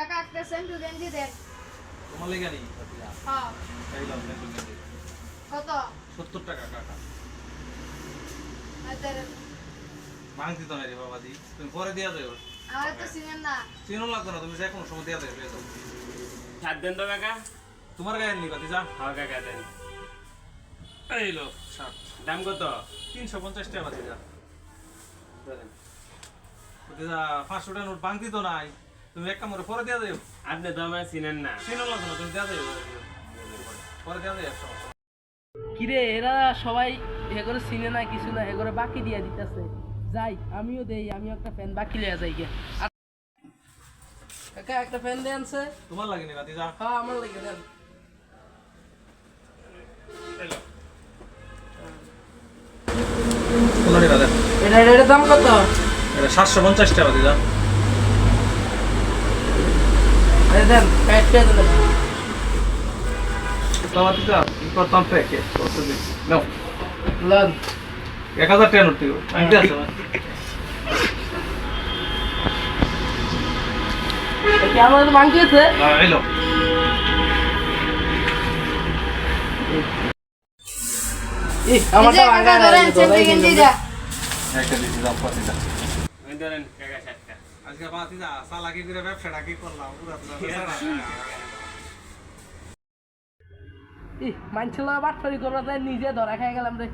কাকা একটা সেন্টু গেঞ্জি দেন। তোমার লেগে নেই হ্যাঁ এই লাভ সেন্টু গেঞ্জি কত 70 টাকা কাকা আদের ভাঙতি তো নাই রে বাবাজি তুমি পরে দিয়া যাও আমার তো চিনেন না। চিনো লাগবে না তুমি যে কোনো সময় দিয়া যাবে সাত দেন তো কাকা। তোমার গায়ে নি বাতি যা হ্যাঁ কাকা দেন। এই লো 60 দাম কত? 350 টাকা বাতি যা বাতি যা 500 টাকা নোট ভাঙতি তো নাই তুমি এক কামড়ে পরে দিয়া যাও আপনি তো আমার চিনেন না। চিনো লাগবে না তুমি দিয়া যাও পরে দিয়া যাও কিরে এরা সবাই হে করে চিনে না কিছু না হে করে বাকি দিয়া দিতেছে যাই আমিও দেই আমিও একটা ফ্যান বাকি লিয়া যাই গে কাকা একটা ফ্যান দেন আছে তোমার লাগে নি বাতি যা হ্যাঁ আমার লাগে দেন এই লো কোন টাকা দেন এটা দাম কত এটা 750 টাকা বাতি যা এই দেন প্যাক করে দেন বাতি যা কি করতাম প্যাকে কত দিন নাও লন 1000 টাকা নোট দিও আনতে আছে কি আমার তো ভাঙতি আছে এই লো আমারটা এই যে ভাঙা কাকা ধরেন সেন্টু গেঞ্জিটা। একটা দিছি দাও বাতি যা ওই ধরেন কাকা 60টা। আজকে বাতি যা সালাকি করে ব্যবসাটা কি করলাম পুরো মানছিল বাটফারি করা যায় নিজে ধরা খেয়ে গেলাম রে